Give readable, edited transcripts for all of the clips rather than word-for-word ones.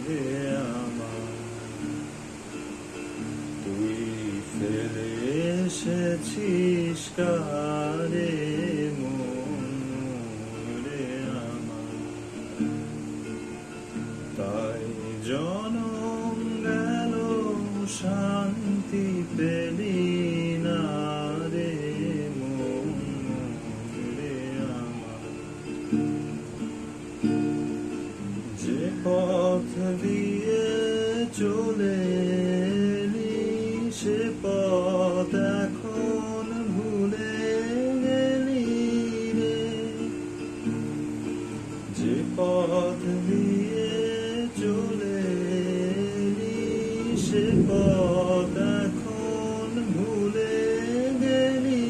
রে আমার, তুই ফেলে এসেছিস কারে রে আমার, তাই জনম গেল শান্তি পেলি না রে রে আমার, যে পথ দিয়ে চলে এলি সে পথ এখন ভুলে গেলি রে, যে পথ দিয়ে চলে এলি সে পথ এখন ভুলে গেলি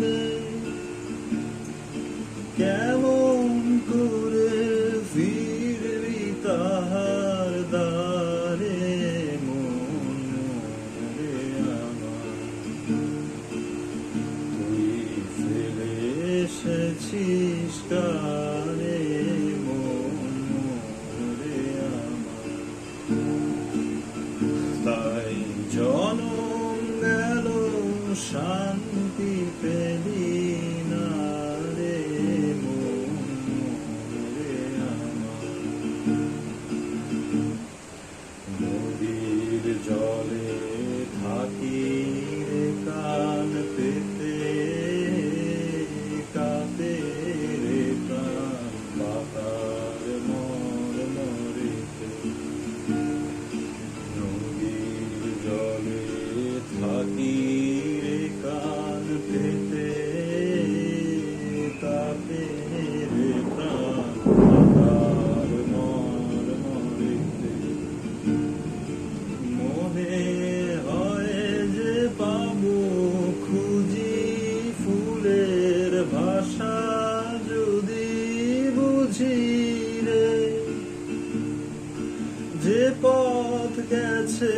রে, কেমন করে ফিরবি তাহার দ্বারে রে আমার, তুই ফেলে এসেছিস কারে রে আমার, তাই জনম গেল শান্তি পেলি না রে আমার, নদীর জলে থাকি রে কান পেতে কাঁপে রে প্রাণ পাতার মরিতে, নদীর জলে থাকি রে কান পেতে কাঁপে রে প্রাণ পাতার মরিতে, মনে হয় যে পাবো খুঁজি ফুলের ভাষা যদি বুঝি রে, যে পথ গেছে